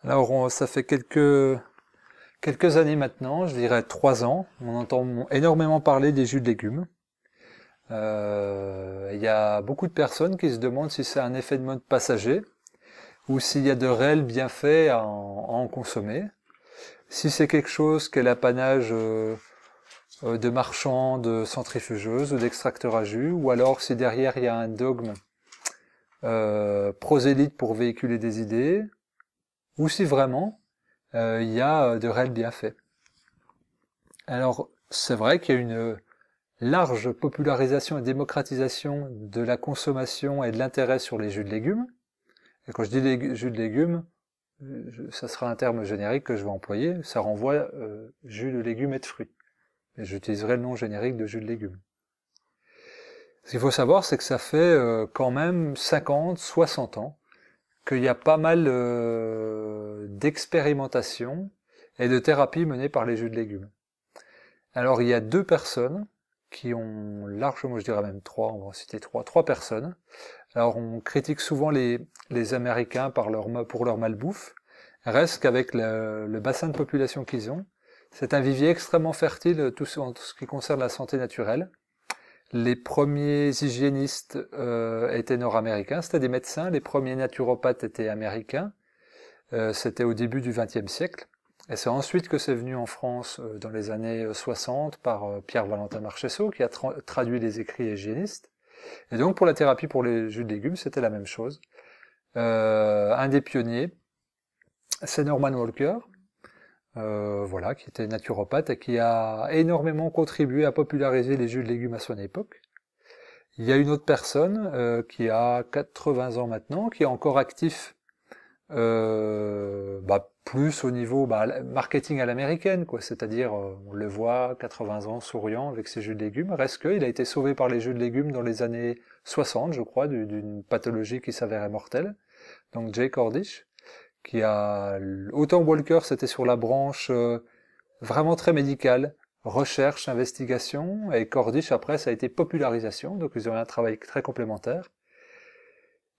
Alors, ça fait quelques années maintenant, je dirais 3 ans, on entend énormément parler des jus de légumes. Il y a beaucoup de personnes qui se demandent si c'est un effet de mode passager ou s'il y a de réels bienfaits à en consommer. Si c'est quelque chose qui est l'apanage de marchands, de centrifugeuses ou d'extracteurs à jus, ou alors si derrière il y a un dogme prosélyte pour véhiculer des idées, ou si vraiment il y a de réels bienfaits. Alors, c'est vrai qu'il y a une large popularisation et démocratisation de la consommation et de l'intérêt sur les jus de légumes. Et quand je dis jus de légumes, ça sera un terme générique que je vais employer, ça renvoie jus de légumes et de fruits. Et j'utiliserai le nom générique de jus de légumes. Ce qu'il faut savoir, c'est que ça fait quand même 50, 60 ans qu'il y a pas mal d'expérimentations et de thérapies menées par les jus de légumes. Alors il y a 2 personnes qui ont largement, je dirais même 3, on va en citer 3 personnes. Alors on critique souvent les Américains pour leur malbouffe. Reste qu'avec le bassin de population qu'ils ont, c'est un vivier extrêmement fertile tout ce qui concerne la santé naturelle. Les premiers hygiénistes étaient nord-américains, c'était des médecins. Les premiers naturopathes étaient américains. C'était au début du XXe siècle. Et c'est ensuite que c'est venu en France dans les années 60 par Pierre-Valentin Marchessault qui a traduit les écrits hygiénistes. Et donc pour la thérapie pour les jus de légumes, c'était la même chose. Un des pionniers, c'est Norman Walker, voilà, qui était naturopathe et qui a énormément contribué à populariser les jus de légumes à son époque. Il y a une autre personne qui a 80 ans maintenant, qui est encore actif plus au niveau marketing à l'américaine, quoi. C'est-à-dire, on le voit, 80 ans, souriant avec ses jus de légumes. Reste qu'il a été sauvé par les jus de légumes dans les années 60, je crois, d'une pathologie qui s'avérait mortelle. Donc Jay Cordish, qui a... Autant Walker, c'était sur la branche vraiment très médicale, recherche, investigation, et Cordish, après, ça a été popularisation, donc ils ont eu un travail très complémentaire.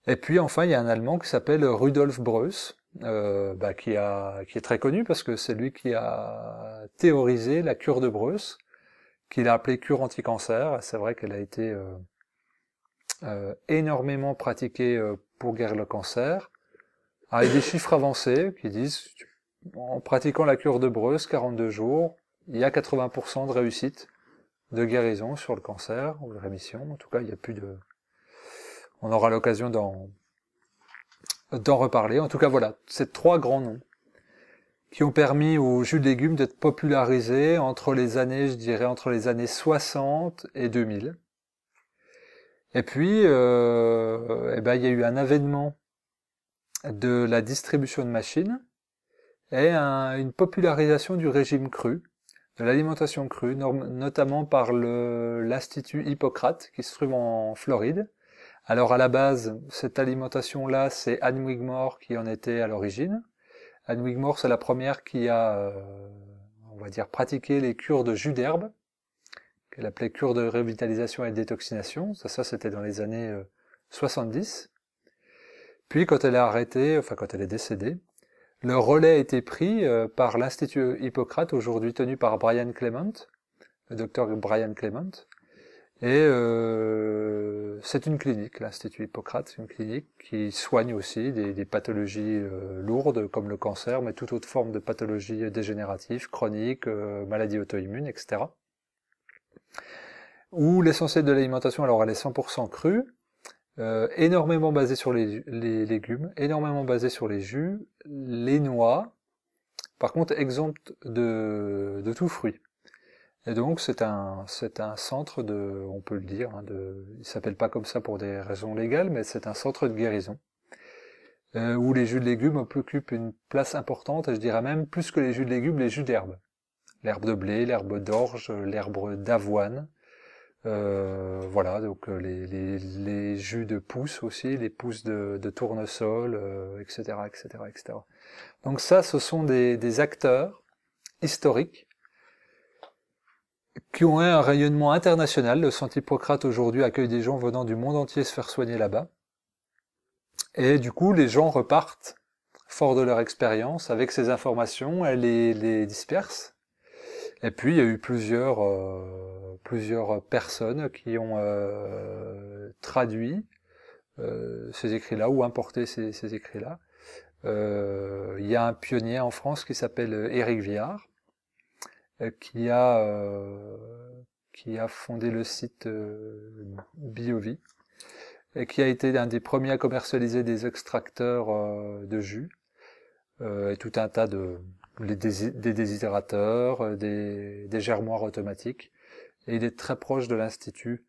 Et puis enfin, il y a un Allemand qui s'appelle Rudolf Breuss, qui est très connu parce que c'est lui qui a théorisé la cure de Breuss, qu'il a appelée cure anti-cancer. C'est vrai qu'elle a été énormément pratiquée pour guérir le cancer, avec des chiffres avancés qui disent, en pratiquant la cure de Breuss, 42 jours, il y a 80% de réussite de guérison sur le cancer, ou de rémission. En tout cas, il n'y a plus de... On aura l'occasion d'en reparler. En tout cas, voilà, c'est 3 grands noms qui ont permis aux jus de légumes d'être popularisés entre les années, je dirais, entre les années 60 et 2000. Et puis, il y a eu un avènement de la distribution de machines et une popularisation du régime cru, de l'alimentation crue, notamment par l'Institut Hippocrate, qui se trouve en Floride. Alors à la base, cette alimentation-là, c'est Anne Wigmore qui en était à l'origine. Anne Wigmore, c'est la première qui a, on va dire, pratiqué les cures de jus d'herbe, qu'elle appelait cure de revitalisation et de détoxination. Ça c'était dans les années 70. Puis quand elle quand elle est décédée, le relais a été pris par l'Institut Hippocrate, aujourd'hui tenu par Brian Clement, le docteur Brian Clement. Et c'est une clinique, l'Institut Hippocrate, c'est une clinique qui soigne aussi des pathologies lourdes comme le cancer, mais toute autre forme de pathologie dégénérative, chronique, maladies auto-immunes, etc. Où l'essentiel de l'alimentation, alors elle est 100% crue, énormément basée sur les légumes, énormément basée sur les jus, les noix, par contre exempte de tout fruit. Et donc c'est un centre on peut le dire, il s'appelle pas comme ça pour des raisons légales, mais c'est un centre de guérison, où les jus de légumes occupent une place importante, et je dirais même plus que les jus de légumes, les jus d'herbe. L'herbe de blé, l'herbe d'orge, l'herbe d'avoine, voilà, donc les jus de pousses aussi, les pousses de tournesol, etc., etc., etc. Donc ça, ce sont des acteurs historiques qui ont un rayonnement international. Le Centre Hippocrate aujourd'hui accueille des gens venant du monde entier se faire soigner là-bas. Et du coup, les gens repartent fort de leur expérience, avec ces informations, elles les dispersent. Et puis il y a eu plusieurs personnes qui ont traduit ces écrits-là ou importé ces écrits-là. Il y a un pionnier en France qui s'appelle Éric Viard, qui a fondé le site BioVie et qui a été un des premiers à commercialiser des extracteurs de jus et tout un tas des déshydrateurs, des germoirs automatiques. Et il est très proche de l'Institut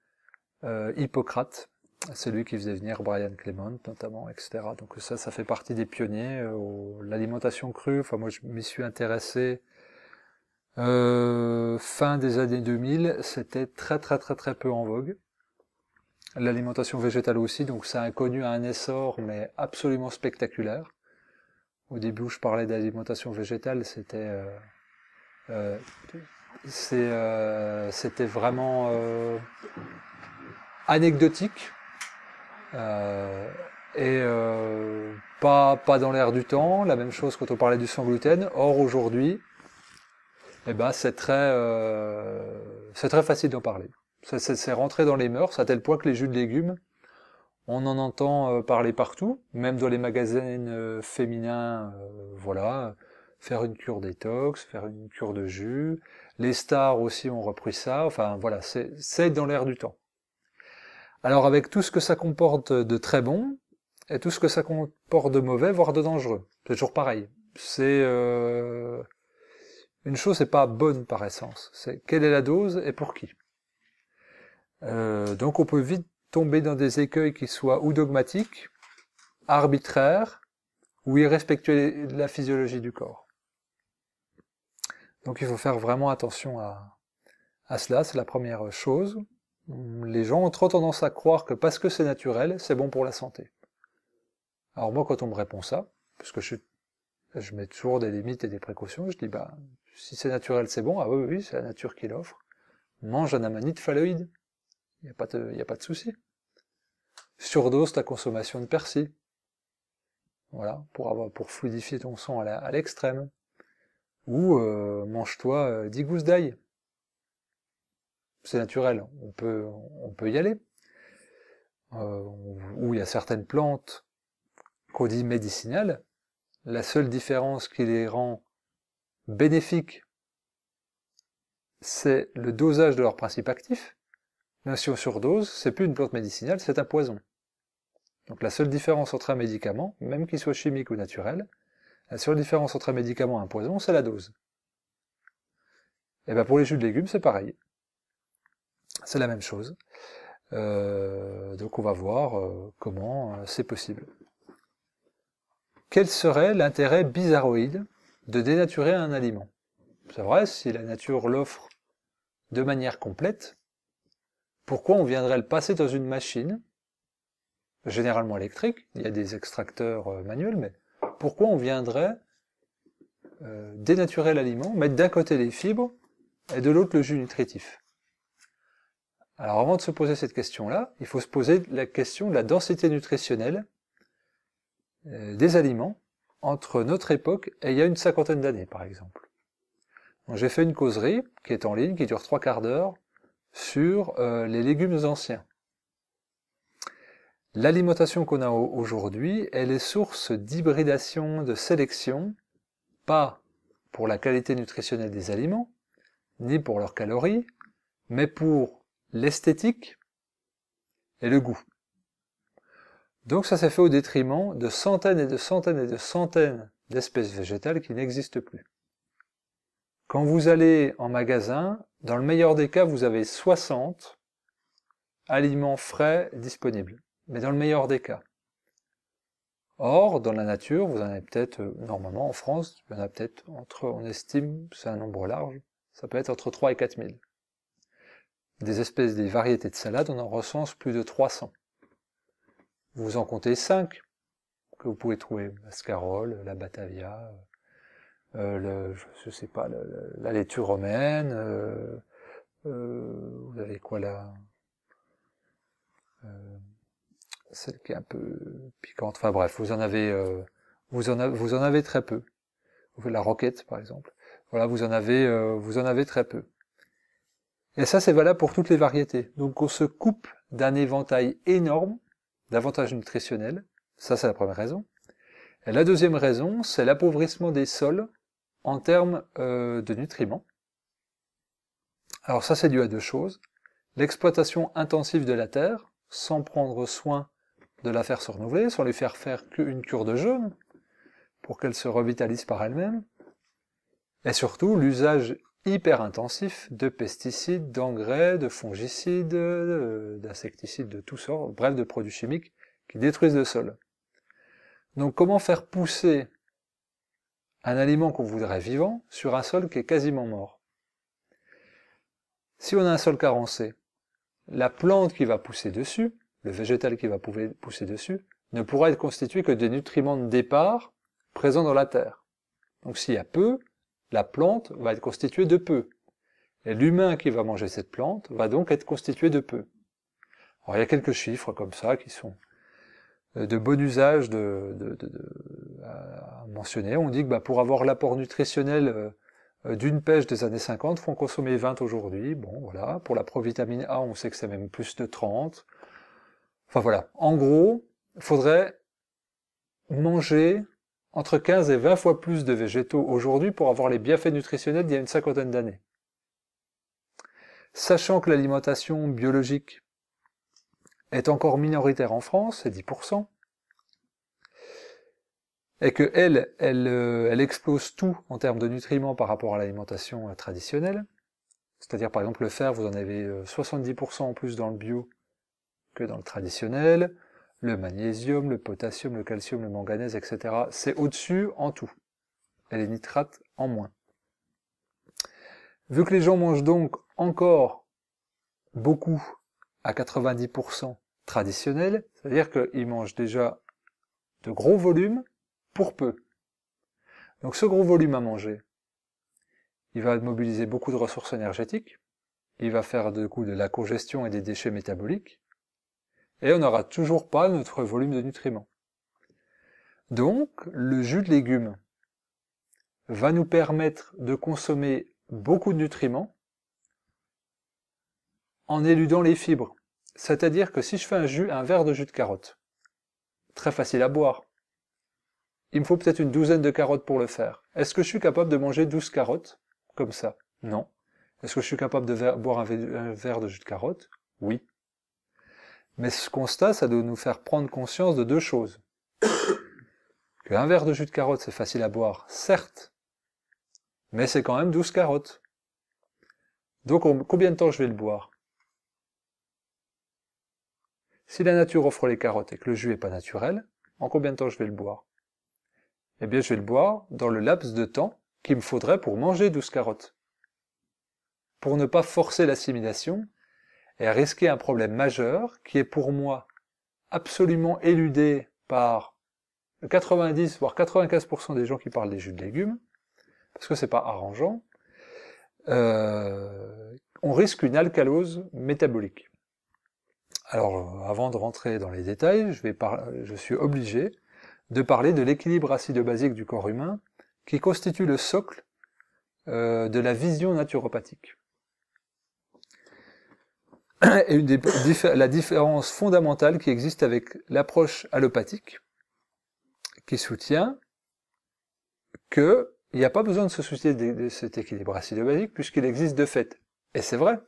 Hippocrate. C'est lui qui faisait venir Brian Clement, notamment, etc. Donc ça fait partie des pionniers. L'alimentation crue, enfin moi je m'y suis intéressé fin des années 2000, c'était très peu en vogue. L'alimentation végétale aussi, donc ça a connu un essor, mais absolument spectaculaire. Au début où je parlais d'alimentation végétale, c'était vraiment anecdotique et pas dans l'air du temps. La même chose quand on parlait du sans gluten. Or aujourd'hui, eh ben c'est très facile d'en parler. C'est rentré dans les mœurs à tel point que les jus de légumes, on en entend parler partout, même dans les magazines féminins, voilà, faire une cure détox, faire une cure de jus. Les stars aussi ont repris ça. Enfin voilà, c'est dans l'air du temps. Alors avec tout ce que ça comporte de très bon et tout ce que ça comporte de mauvais, voire de dangereux, c'est toujours pareil. C'est une chose n'est pas bonne par essence. C'est quelle est la dose et pour qui. Donc on peut vite tomber dans des écueils qui soient ou dogmatiques, arbitraires, ou irrespectueux de la physiologie du corps. Donc il faut faire vraiment attention à cela, c'est la première chose. Les gens ont trop tendance à croire que parce que c'est naturel, c'est bon pour la santé. Alors moi quand on me répond ça, parce que je mets toujours des limites et des précautions, je dis si c'est naturel c'est bon, ah oui, c'est la nature qui l'offre. Mange un amanite phalloïde, il n'y a pas de souci. Surdose ta consommation de persil. Voilà, pour fluidifier ton sang à l'extrême. Ou mange-toi 10 gousses d'ail. C'est naturel, on peut y aller. Ou il y a certaines plantes qu'on dit médicinales. La seule différence qui les rend bénéfiques, c'est le dosage de leur principe actif. Mais si on surdose, c'est plus une plante médicinale, c'est un poison. Donc la seule différence entre un médicament, même qu'il soit chimique ou naturel, la seule différence entre un médicament et un poison, c'est la dose. Et bien pour les jus de légumes, c'est pareil. C'est la même chose. Donc on va voir comment c'est possible. Quel serait l'intérêt bizarroïde de dénaturer un aliment? C'est vrai, si la nature l'offre de manière complète, pourquoi on viendrait le passer dans une machine, généralement électrique, il y a des extracteurs manuels, mais pourquoi on viendrait dénaturer l'aliment, mettre d'un côté les fibres et de l'autre le jus nutritif? Alors avant de se poser cette question-là, il faut se poser la question de la densité nutritionnelle des aliments entre notre époque et il y a une 50aine d'années, par exemple. J'ai fait une causerie qui est en ligne, qui dure 3/4 d'heure, sur les légumes anciens. L'alimentation qu'on a aujourd'hui, elle est source d'hybridation, de sélection, pas pour la qualité nutritionnelle des aliments, ni pour leurs calories, mais pour l'esthétique et le goût. Donc ça s'est fait au détriment de centaines et de centaines et de centaines d'espèces végétales qui n'existent plus. Quand vous allez en magasin, dans le meilleur des cas, vous avez 60 aliments frais disponibles. Mais dans le meilleur des cas. Or, dans la nature, vous en avez peut-être, normalement en France, il y en a peut-être on estime, c'est un nombre large, ça peut être entre 3 et 4 000. Des espèces, des variétés de salades, on en recense plus de 300. Vous en comptez 5 que vous pouvez trouver, la scarole, la batavia, je sais pas, la laitue romaine, vous avez quoi là, celle qui est un peu piquante, enfin bref, vous en avez vous en avez très peu. La roquette, par exemple. Voilà, vous en avez très peu. Et ça, c'est valable pour toutes les variétés. Donc, on se coupe d'un éventail énorme d'avantages nutritionnels. Ça, c'est la première raison. Et la deuxième raison, c'est l'appauvrissement des sols en termes de nutriments. Alors ça, c'est dû à deux choses. L'exploitation intensive de la terre, sans prendre soin de la faire se renouveler, sans lui faire qu'une cure de jeûne, pour qu'elle se revitalise par elle-même. Et surtout, l'usage hyper intensif de pesticides, d'engrais, de fongicides, d'insecticides de toutes sortes, bref, de produits chimiques qui détruisent le sol. Donc comment faire pousser un aliment qu'on voudrait vivant sur un sol qui est quasiment mort? Si on a un sol carencé, la plante qui va pousser dessus, le végétal qui va pousser dessus, ne pourra être constitué que des nutriments de départ présents dans la terre. Donc s'il y a peu, la plante va être constituée de peu. Et l'humain qui va manger cette plante va donc être constitué de peu. Alors il y a quelques chiffres comme ça qui sont de bon usage à mentionner. On dit que pour avoir l'apport nutritionnel d'une pêche des années 50, il faut en consommer 20 aujourd'hui. Bon, voilà. Pour la provitamine A, on sait que c'est même plus de 30. Enfin voilà. En gros, il faudrait manger entre 15 et 20 fois plus de végétaux aujourd'hui pour avoir les bienfaits nutritionnels d'il y a une cinquantaine d'années. Sachant que l'alimentation biologique est encore minoritaire en France, c'est 10%, et que elle explose tout en termes de nutriments par rapport à l'alimentation traditionnelle, c'est-à-dire par exemple le fer, vous en avez 70% en plus dans le bio que dans le traditionnel, le magnésium, le potassium, le calcium, le manganèse, etc. c'est au-dessus en tout, et les nitrates en moins. Vu que les gens mangent donc encore beaucoup à 90% traditionnel, c'est-à-dire qu'ils mangent déjà de gros volumes pour peu. Donc ce gros volume à manger, il va mobiliser beaucoup de ressources énergétiques, il va faire du coup de la congestion et des déchets métaboliques, et on n'aura toujours pas notre volume de nutriments. Donc le jus de légumes va nous permettre de consommer beaucoup de nutriments en éludant les fibres. C'est-à-dire que si je fais un verre de jus de carotte, très facile à boire, il me faut peut-être une douzaine de carottes pour le faire. Est-ce que je suis capable de manger 12 carottes comme ça? Non. Est-ce que je suis capable de boire un verre de jus de carotte? Oui. Mais ce constat, ça doit nous faire prendre conscience de deux choses. Qu'un verre de jus de carotte, c'est facile à boire, certes, mais c'est quand même 12 carottes. Donc combien de temps je vais le boire? Si la nature offre les carottes et que le jus n'est pas naturel, en combien de temps je vais le boire? Eh bien je vais le boire dans le laps de temps qu'il me faudrait pour manger 12 carottes. Pour ne pas forcer l'assimilation et risquer un problème majeur qui est pour moi absolument éludé par 90 voire 95% des gens qui parlent des jus de légumes, parce que c'est pas arrangeant, on risque une alcalose métabolique. Alors, avant de rentrer dans les détails, je suis obligé de parler de l'équilibre acido-basique du corps humain, qui constitue le socle de la vision naturopathique. Et la différence fondamentale qui existe avec l'approche allopathique, qui soutient qu'il n'y a pas besoin de se soucier de cet équilibre acido-basique, puisqu'il existe de fait. Et c'est vrai.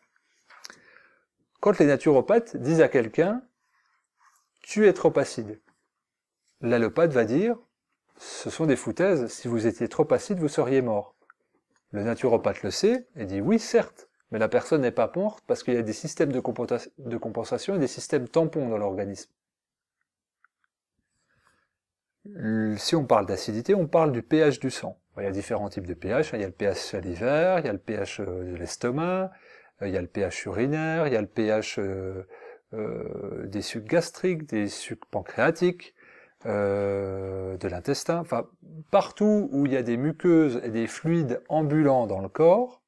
Quand les naturopathes disent à quelqu'un « tu es trop acide », l'allopathe va dire « ce sont des foutaises, si vous étiez trop acide, vous seriez mort ». Le naturopathe le sait et dit « oui, certes, mais la personne n'est pas morte parce qu'il y a des systèmes de compensation et des systèmes tampons dans l'organisme ». Si on parle d'acidité, on parle du pH du sang. Il y a différents types de pH, il y a le pH salivaire, il y a le pH de l'estomac, il y a le pH urinaire, il y a le pH des sucs gastriques, des sucs pancréatiques, de l'intestin, enfin partout où il y a des muqueuses et des fluides ambulants dans le corps,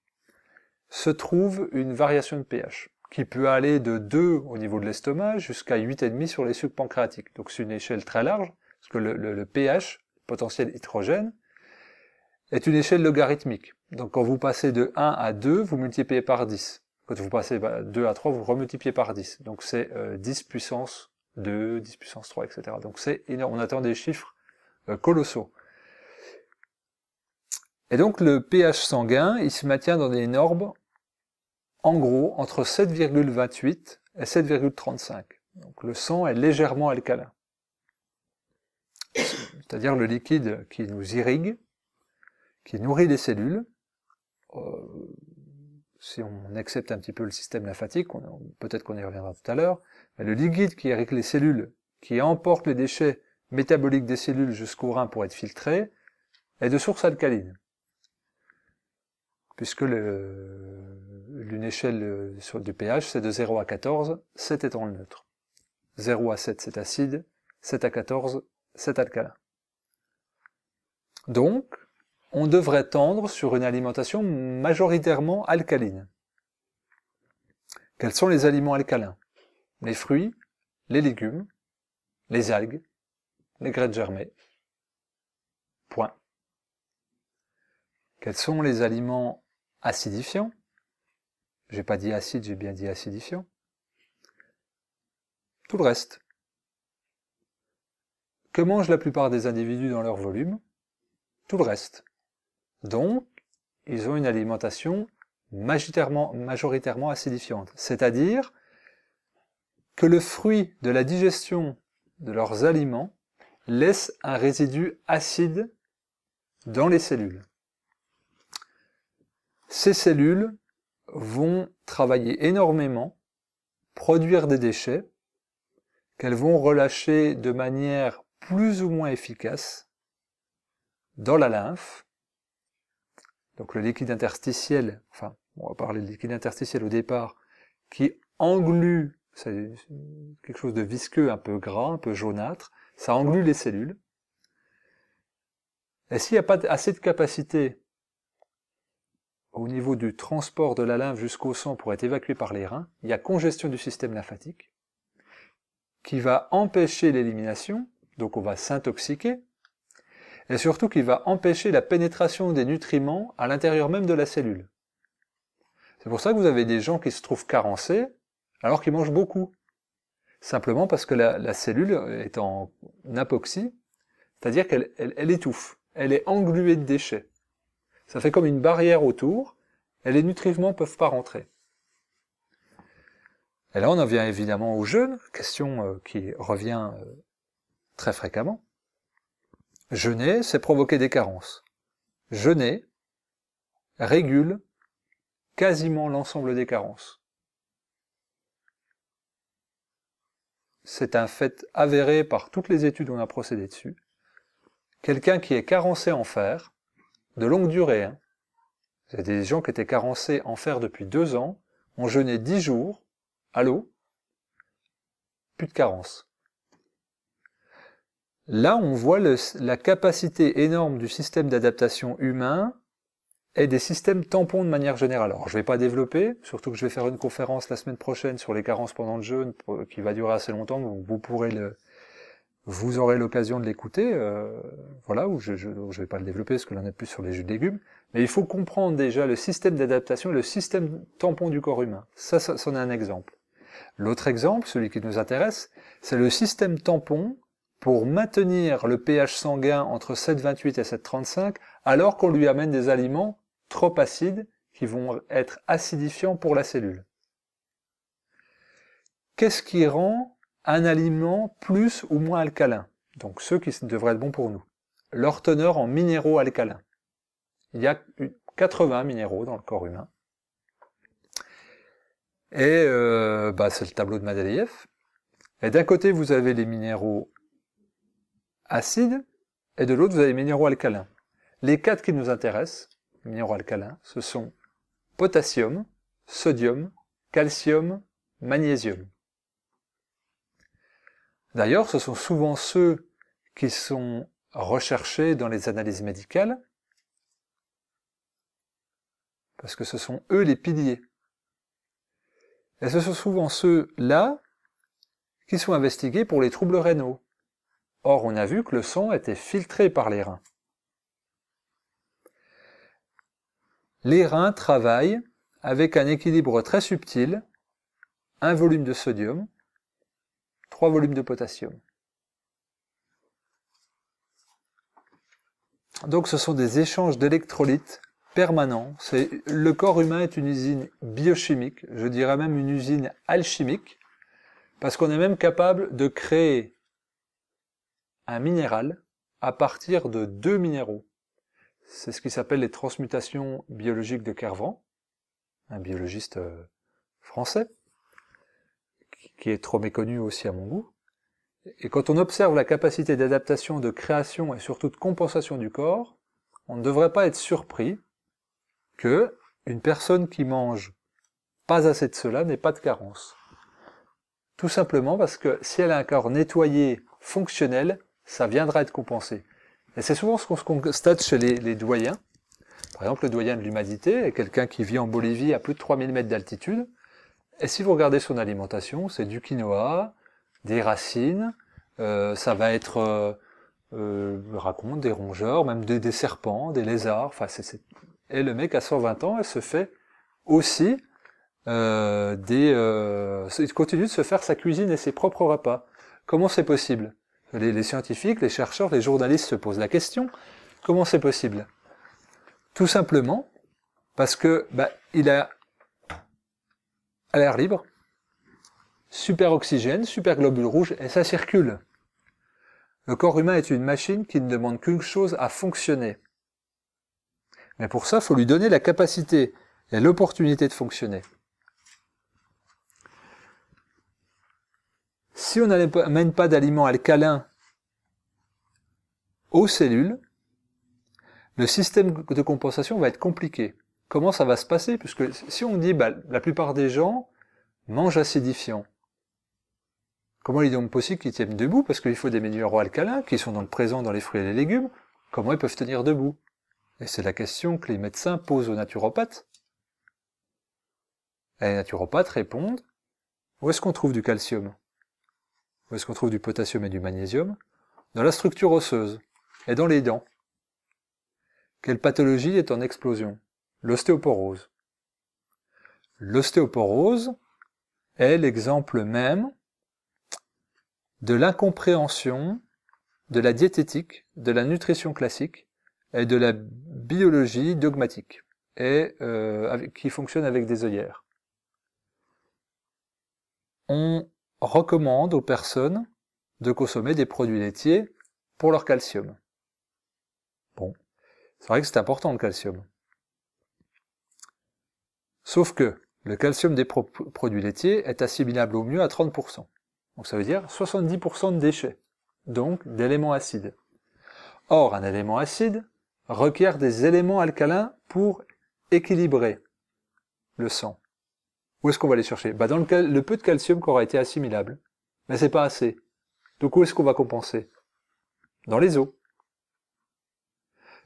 se trouve une variation de pH, qui peut aller de 2 au niveau de l'estomac jusqu'à 8,5 sur les sucs pancréatiques. Donc c'est une échelle très large, parce que le pH potentiel hydrogène, est une échelle logarithmique. Donc quand vous passez de 1 à 2, vous multipliez par 10. Quand vous passez de 2 à 3, vous remultipliez par 10. Donc c'est 10 puissance 2, 10 puissance 3, etc. Donc c'est énorme, on atteint des chiffres colossaux. Et donc le pH sanguin, il se maintient dans des normes, en gros, entre 7,28 et 7,35. Donc le sang est légèrement alcalin. C'est-à-dire le liquide qui nous irrigue, qui nourrit les cellules. Si on accepte un petit peu le système lymphatique, peut-être qu'on y reviendra tout à l'heure, mais le liquide qui irrigue les cellules, qui emporte les déchets métaboliques des cellules jusqu'au rein pour être filtré, est de source alcaline. Puisque une échelle du pH, c'est de 0 à 14, 7 étant le neutre. 0 à 7, c'est acide, 7 à 14, c'est alcalin. Donc, on devrait tendre sur une alimentation majoritairement alcaline. Quels sont les aliments alcalins? Les fruits, les légumes, les algues, les graines germées. Point. Quels sont les aliments acidifiants? J'ai pas dit acide, j'ai bien dit acidifiant. Tout le reste. Que mangent la plupart des individus dans leur volume? Tout le reste. Donc, ils ont une alimentation majoritairement acidifiante. C'est-à-dire que le fruit de la digestion de leurs aliments laisse un résidu acide dans les cellules. Ces cellules vont travailler énormément, produire des déchets, qu'elles vont relâcher de manière plus ou moins efficace dans la lymphe. Donc le liquide interstitiel, enfin, on va parler de liquide interstitiel au départ, qui englue, c'est quelque chose de visqueux, un peu gras, un peu jaunâtre, ça englue les cellules. Et s'il n'y a pas assez de capacité au niveau du transport de la lymphe jusqu'au sang pour être évacué par les reins, il y a congestion du système lymphatique, qui va empêcher l'élimination, donc on va s'intoxiquer, et surtout qui va empêcher la pénétration des nutriments à l'intérieur même de la cellule. C'est pour ça que vous avez des gens qui se trouvent carencés, alors qu'ils mangent beaucoup. Simplement parce que la cellule est en apoxie, c'est-à-dire qu'elle étouffe, elle est engluée de déchets. Ça fait comme une barrière autour, et les nutriments ne peuvent pas rentrer. Et là, on en vient évidemment au jeûne, question qui revient très fréquemment. Jeûner, c'est provoquer des carences. Jeûner régule quasiment l'ensemble des carences. C'est un fait avéré par toutes les études où on a procédé dessus. Quelqu'un qui est carencé en fer, de longue durée, hein. Il y a des gens qui étaient carencés en fer depuis 2 ans, ont jeûné 10 jours, à l'eau, plus de carence. Là, on voit la capacité énorme du système d'adaptation humain et des systèmes tampons de manière générale. Alors, je ne vais pas développer, surtout que je vais faire une conférence la semaine prochaine sur les carences pendant le jeûne, qui va durer assez longtemps, donc vous aurez l'occasion de l'écouter, voilà, où je vais pas le développer parce que l'on est plus sur les jus de légumes, mais il faut comprendre déjà le système d'adaptation et le système tampon du corps humain. Ça c'en est un exemple. L'autre exemple, celui qui nous intéresse, c'est le système tampon pour maintenir le pH sanguin entre 7,28 et 7,35, alors qu'on lui amène des aliments trop acides qui vont être acidifiants pour la cellule. Qu'est-ce qui rend un aliment plus ou moins alcalin? Donc ceux qui devraient être bons pour nous. Leur teneur en minéraux alcalins. Il y a 80 minéraux dans le corps humain. Et c'est le tableau de Mendeleïev. Et d'un côté, vous avez les minéraux acides, et de l'autre, vous avez les minéraux alcalins. Les 4 qui nous intéressent, les minéraux alcalins, ce sont potassium, sodium, calcium, magnésium. D'ailleurs, ce sont souvent ceux qui sont recherchés dans les analyses médicales, parce que ce sont eux les piliers. Et ce sont souvent ceux-là qui sont investigués pour les troubles rénaux, Or, on a vu que le sang était filtré par les reins. Les reins travaillent avec un équilibre très subtil, 1 volume de sodium, 3 volumes de potassium. Donc ce sont des échanges d'électrolytes permanents. Le corps humain est une usine biochimique, je dirais même une usine alchimique, parce qu'on est même capable de créer un minéral à partir de 2 minéraux. C'est ce qui s'appelle les transmutations biologiques de Kervran, un biologiste français, qui est trop méconnu aussi à mon goût. Et quand on observe la capacité d'adaptation, de création et surtout de compensation du corps, on ne devrait pas être surpris que une personne qui mange pas assez de cela n'ait pas de carence. Tout simplement parce que si elle a un corps nettoyé, fonctionnel, ça viendra être compensé. Et c'est souvent ce qu'on constate chez les doyens. Par exemple, le doyen de l'humanité est quelqu'un qui vit en Bolivie à plus de 3000 mètres d'altitude. Et si vous regardez son alimentation, c'est du quinoa, des racines, ça va être raconte des rongeurs, même des serpents, des lézards. Enfin, Et le mec à 120 ans, il se fait aussi il continue de se faire sa cuisine et ses propres repas. Comment c'est possible? Les scientifiques, les chercheurs, les journalistes se posent la question. Comment c'est possible? Tout simplement parce que il a à l'air libre, super oxygène, super globules rouges, et ça circule. Le corps humain est une machine qui ne demande qu'une chose, à fonctionner. Mais pour ça, il faut lui donner la capacité et l'opportunité de fonctionner. Si on n'amène pas d'aliments alcalins aux cellules, le système de compensation va être compliqué. Comment ça va se passer? Puisque si on dit la plupart des gens mangent acidifiant, comment il est donc possible qu'ils tiennent debout? Parce qu'il faut des minéraux alcalins qui sont donc présents dans les fruits et les légumes. Comment ils peuvent tenir debout? Et c'est la question que les médecins posent aux naturopathes. Et les naturopathes répondent, où est-ce qu'on trouve du calcium? Où est-ce qu'on trouve du potassium et du magnésium? Dans la structure osseuse et dans les dents. Quelle pathologie est en explosion? L'ostéoporose. L'ostéoporose est l'exemple même de l'incompréhension de la diététique, de la nutrition classique et de la biologie dogmatique, et qui fonctionne avec des œillères. On recommande aux personnes de consommer des produits laitiers pour leur calcium. Bon, c'est vrai que c'est important le calcium. Sauf que le calcium des produits laitiers est assimilable au mieux à 30%. Donc ça veut dire 70% de déchets, donc d'éléments acides. Or, un élément acide requiert des éléments alcalins pour équilibrer le sang. Où est-ce qu'on va les chercher? Dans le peu de calcium qui aura été assimilable. Mais c'est pas assez. Donc où est-ce qu'on va compenser? Dans les os.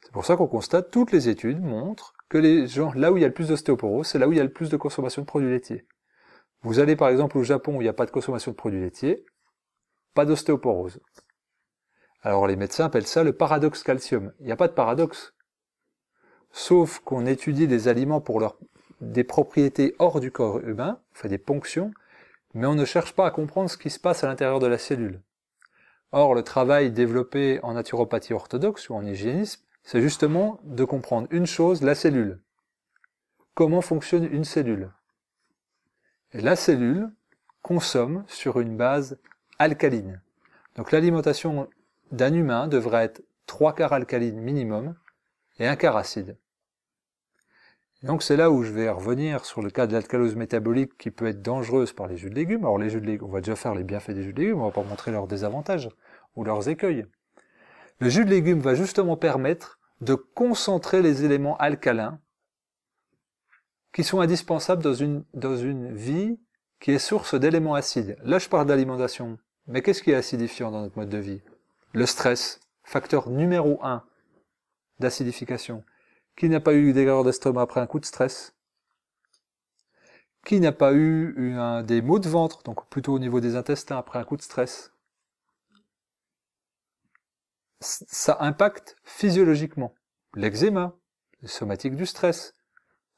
C'est pour ça qu'on constate, toutes les études montrent que les gens, là où il y a le plus d'ostéoporose, c'est là où il y a le plus de consommation de produits laitiers. Vous allez par exemple au Japon où il n'y a pas de consommation de produits laitiers, pas d'ostéoporose. Alors les médecins appellent ça le paradoxe calcium. Il n'y a pas de paradoxe. Sauf qu'on étudie des aliments pour des propriétés hors du corps humain, on fait des ponctions, mais on ne cherche pas à comprendre ce qui se passe à l'intérieur de la cellule. Or, le travail développé en naturopathie orthodoxe ou en hygiénisme, c'est justement de comprendre une chose, la cellule. Comment fonctionne une cellule? Et la cellule consomme sur une base alcaline. Donc l'alimentation d'un humain devrait être 3/4 alcaline minimum et 1/4 acide. Et donc c'est là où je vais revenir sur le cas de l'alcalose métabolique qui peut être dangereuse par les jus de légumes. Alors les jus de légumes, on va déjà faire les bienfaits des jus de légumes, on va pas montrer leurs désavantages ou leurs écueils. Le jus de légumes va justement permettre de concentrer les éléments alcalins qui sont indispensables dans une vie qui est source d'éléments acides. Là, je parle d'alimentation. Mais qu'est-ce qui est acidifiant dans notre mode de vie? Le stress, facteur numéro 1 d'acidification. Qui n'a pas eu des erreurs d'estomac après un coup de stress? Qui n'a pas eu des maux de ventre, donc plutôt au niveau des intestins après un coup de stress? ça impacte physiologiquement. L'eczéma, les somatiques du stress,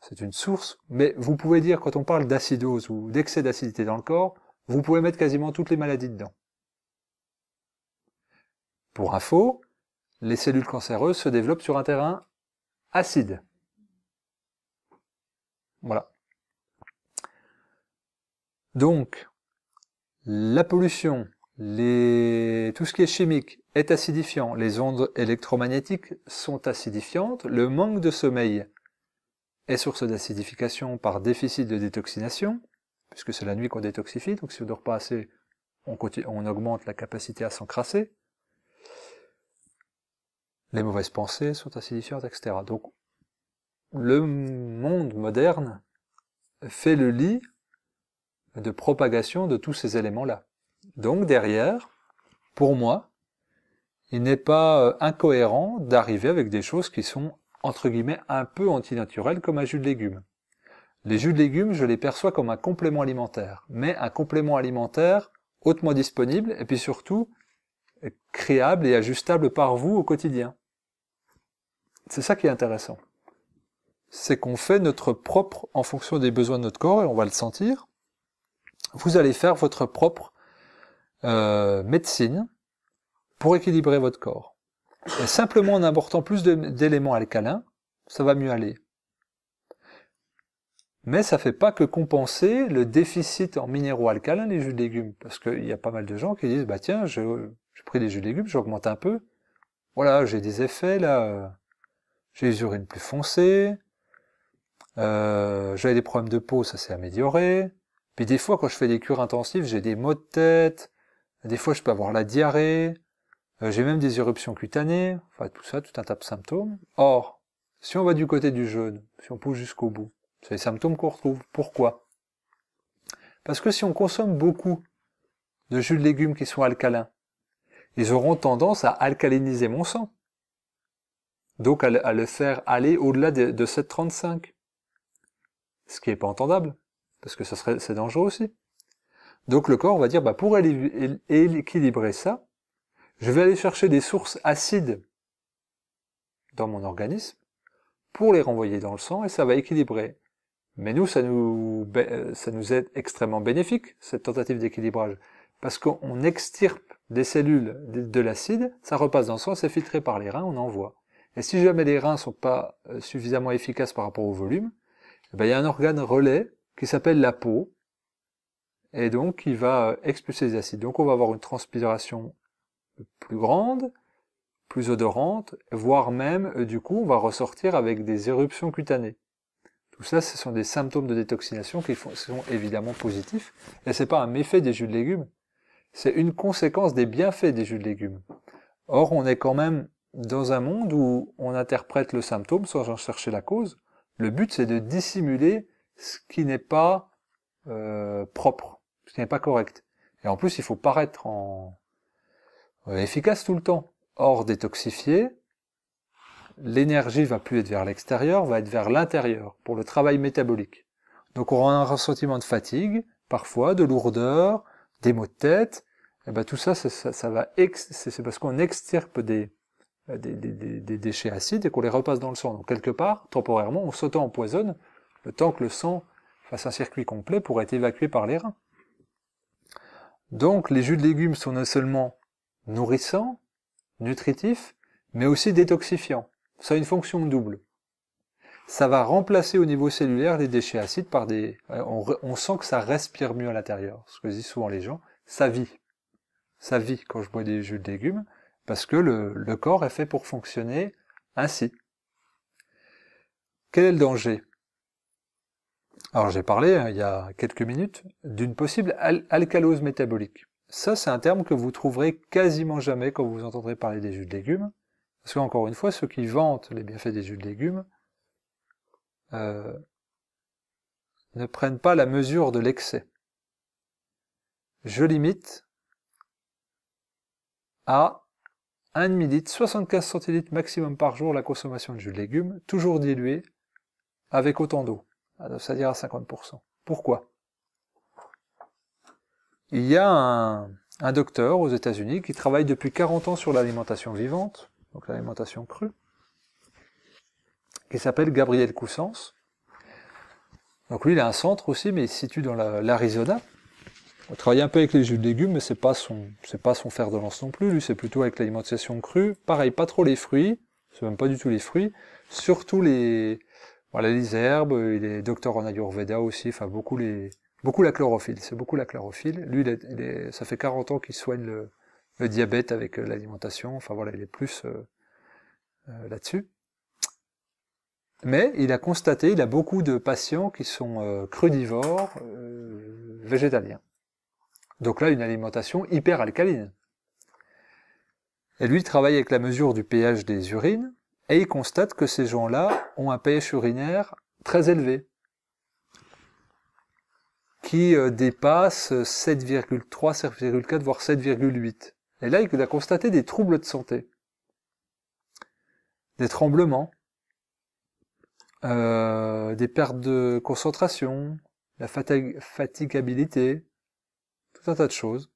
c'est une source, mais vous pouvez dire, quand on parle d'acidose ou d'excès d'acidité dans le corps, vous pouvez mettre quasiment toutes les maladies dedans. Pour info, les cellules cancéreuses se développent sur un terrain acide. Voilà. Donc, la pollution, tout ce qui est chimique est acidifiant, les ondes électromagnétiques sont acidifiantes, le manque de sommeil est source d'acidification par déficit de détoxination, puisque c'est la nuit qu'on détoxifie, donc si on ne dort pas assez, on augmente la capacité à s'encrasser. Les mauvaises pensées sont acidifiantes, etc. Donc, le monde moderne fait le lit de propagation de tous ces éléments-là. Donc, derrière, pour moi, il n'est pas incohérent d'arriver avec des choses qui sont, entre guillemets, un peu antinaturelles, comme un jus de légumes. Les jus de légumes, je les perçois comme un complément alimentaire, mais un complément alimentaire hautement disponible, et puis surtout, créable et ajustable par vous au quotidien. C'est ça qui est intéressant. C'est qu'on fait notre propre, en fonction des besoins de notre corps, et on va le sentir, vous allez faire votre propre médecine pour équilibrer votre corps. Et simplement en apportant plus d'éléments alcalins, ça va mieux aller. Mais ça fait pas que compenser le déficit en minéraux alcalins les jus de légumes. Parce qu'il y a pas mal de gens qui disent, bah tiens, j'ai pris des jus de légumes, j'augmente un peu. Voilà, j'ai des effets là, j'ai les urines plus foncées, j'avais des problèmes de peau, ça s'est amélioré. Puis des fois, quand je fais des cures intensives, j'ai des maux de tête, des fois je peux avoir la diarrhée, j'ai même des éruptions cutanées, enfin tout ça, tout un tas de symptômes. Or, si on va du côté du jeûne, si on pousse jusqu'au bout, c'est les symptômes qu'on retrouve. Pourquoi? Parce que si on consomme beaucoup de jus de légumes qui sont alcalins, ils auront tendance à alcaliniser mon sang. Donc à le faire aller au-delà de 7,35. Ce qui n'est pas entendable, parce que c'est dangereux aussi. Donc le corps va dire, bah, pour équilibrer ça, je vais aller chercher des sources acides dans mon organisme pour les renvoyer dans le sang et ça va équilibrer. Mais nous, ça nous est extrêmement bénéfique, cette tentative d'équilibrage, parce qu'on extirpe des cellules de l'acide, ça repasse dans le sang, c'est filtré par les reins, on envoie. Et si jamais les reins sont pas suffisamment efficaces par rapport au volume, il y a un organe relais qui s'appelle la peau, et donc il va expulser les acides. Donc on va avoir une transpiration plus grande, plus odorante, voire même, du coup, on va ressortir avec des éruptions cutanées. Tout ça, ce sont des symptômes de détoxination qui sont évidemment positifs, et c'est pas un méfait des jus de légumes, c'est une conséquence des bienfaits des jus de légumes. Or, on est quand même dans un monde où on interprète le symptôme sans en chercher la cause. Le but, c'est de dissimuler ce qui n'est pas propre, ce qui n'est pas correct. Et en plus, il faut paraître efficace tout le temps. Or, détoxifié, l'énergie va plus être vers l'extérieur, va être vers l'intérieur, pour le travail métabolique. Donc on aura un ressentiment de fatigue, parfois, de lourdeur, des maux de tête, et ben tout ça, c'est parce qu'on extirpe des déchets acides et qu'on les repasse dans le sang. Donc quelque part, temporairement, on s'auto-empoisonne le temps que le sang fasse un circuit complet pour être évacué par les reins. Donc les jus de légumes sont non seulement nourrissants, nutritifs, mais aussi détoxifiants. Ça a une fonction double. Ça va remplacer au niveau cellulaire les déchets acides par des... On sent que ça respire mieux à l'intérieur. Ce que disent souvent les gens, ça vit. Ça vit quand je bois des jus de légumes, parce que le corps est fait pour fonctionner ainsi. Quel est le danger? Alors j'ai parlé, il y a quelques minutes, d'une possible alcalose métabolique. Ça, c'est un terme que vous trouverez quasiment jamais quand vous entendrez parler des jus de légumes. Parce qu'encore une fois, ceux qui vantent les bienfaits des jus de légumes ne prennent pas la mesure de l'excès. Je limite à 1 demi-litre, 75 centilitres maximum par jour la consommation de jus de légumes, toujours dilué avec autant d'eau, c'est-à-dire à 50%. Pourquoi? Il y a un docteur aux États-Unis qui travaille depuis 40 ans sur l'alimentation vivante, donc l'alimentation crue, qui s'appelle Gabriel Coussens. Donc lui, il a un centre aussi, mais il se situe dans l'Arizona. Il travaille un peu avec les jus de légumes, mais c'est pas son fer de lance non plus. Lui, c'est plutôt avec l'alimentation crue. Pareil, pas trop les fruits, c'est même pas du tout les fruits, surtout les herbes, il est docteur en Ayurveda aussi, enfin beaucoup la chlorophylle, c'est beaucoup la chlorophylle. Lui, ça fait 40 ans qu'il soigne le diabète avec l'alimentation, enfin voilà, il est plus là-dessus. Mais il a constaté, il a beaucoup de patients qui sont crudivores, végétaliens. Donc là, une alimentation hyper alcaline. Et lui, il travaille avec la mesure du pH des urines, et il constate que ces gens-là ont un pH urinaire très élevé, qui dépasse 7,3, 7,4, voire 7,8. Et là, il a constaté des troubles de santé, des tremblements, des pertes de concentration, la fatigabilité, tout un tas de choses.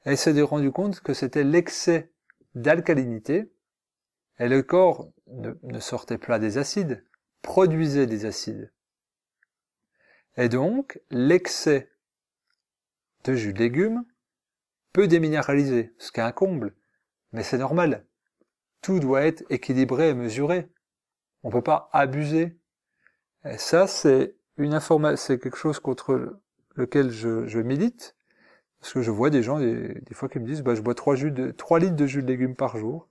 Et il s'est rendu compte que c'était l'excès d'alcalinité, et le corps ne sortait pas des acides, produisait des acides. Et donc, l'excès de jus de légumes peut déminéraliser, ce qui est un comble, mais c'est normal. Tout doit être équilibré et mesuré. On ne peut pas abuser. Et ça, c'est quelque chose contre lequel je milite, parce que je vois des gens, des fois, qui me disent, je bois 3 litres de jus de légumes par jour.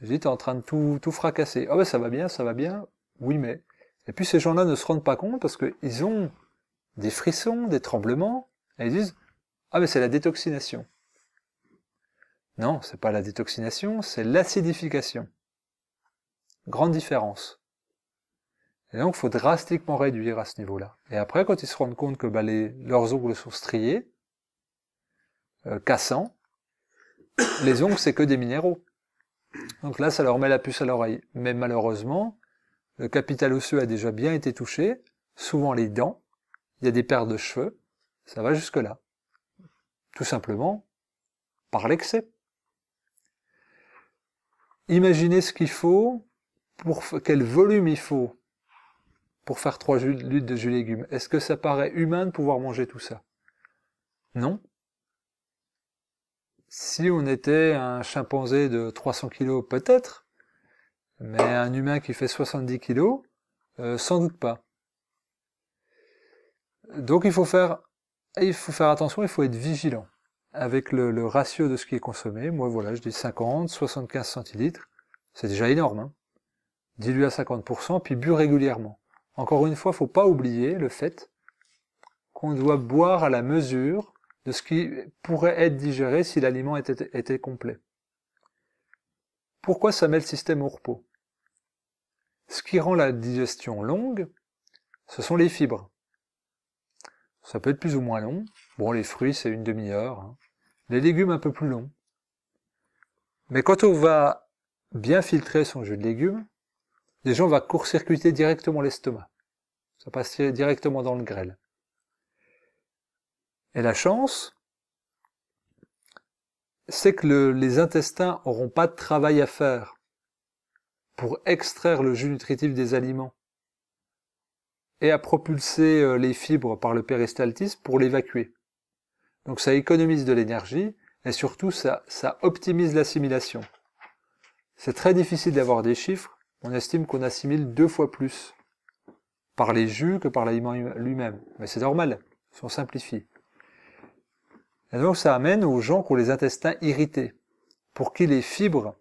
Je dis, t'es en train de tout fracasser. Ah ça va bien. Oui, mais. Et puis ces gens-là ne se rendent pas compte parce qu'ils ont des frissons, des tremblements, et ils disent, c'est la détoxination. Non, c'est pas la détoxination, c'est l'acidification. Grande différence. Et donc, il faut drastiquement réduire à ce niveau-là. Et après, quand ils se rendent compte que leurs ongles sont striés, cassants, les ongles, c'est que des minéraux. Donc là, ça leur met la puce à l'oreille. Mais malheureusement, le capital osseux a déjà bien été touché, souvent les dents, il y a des pertes de cheveux, ça va jusque-là. Tout simplement par l'excès. Imaginez ce qu'il faut, quel volume il faut pour faire 3 litres de jus de légumes. Est-ce que ça paraît humain de pouvoir manger tout ça? Non. Si on était un chimpanzé de 300 kilos, peut-être, mais un humain qui fait 70 kilos, sans doute pas. Donc il faut faire attention, il faut être vigilant avec le ratio de ce qui est consommé. Moi voilà, je dis 50, 75 centilitres, c'est déjà énorme, hein. Dilué à 50%, puis bu régulièrement. Encore une fois, faut pas oublier le fait qu'on doit boire à la mesure de ce qui pourrait être digéré si l'aliment était complet. Pourquoi ça met le système au repos? Ce qui rend la digestion longue, ce sont les fibres. Ça peut être plus ou moins long. Bon, les fruits, c'est une demi-heure. Hein. Les légumes, un peu plus long. Mais quand on va bien filtrer son jus de légumes, déjà on va court-circuiter directement l'estomac. Ça passe directement dans le grêle. Et la chance, c'est que les intestins n'auront pas de travail à faire pour extraire le jus nutritif des aliments et à propulser les fibres par le péristaltisme pour l'évacuer. Donc ça économise de l'énergie et surtout ça optimise l'assimilation. C'est très difficile d'avoir des chiffres, on estime qu'on assimile 2 fois plus par les jus que par l'aliment lui-même. Mais c'est normal, si on simplifie. Et donc ça amène aux gens qui ont les intestins irrités, pour qui les fibres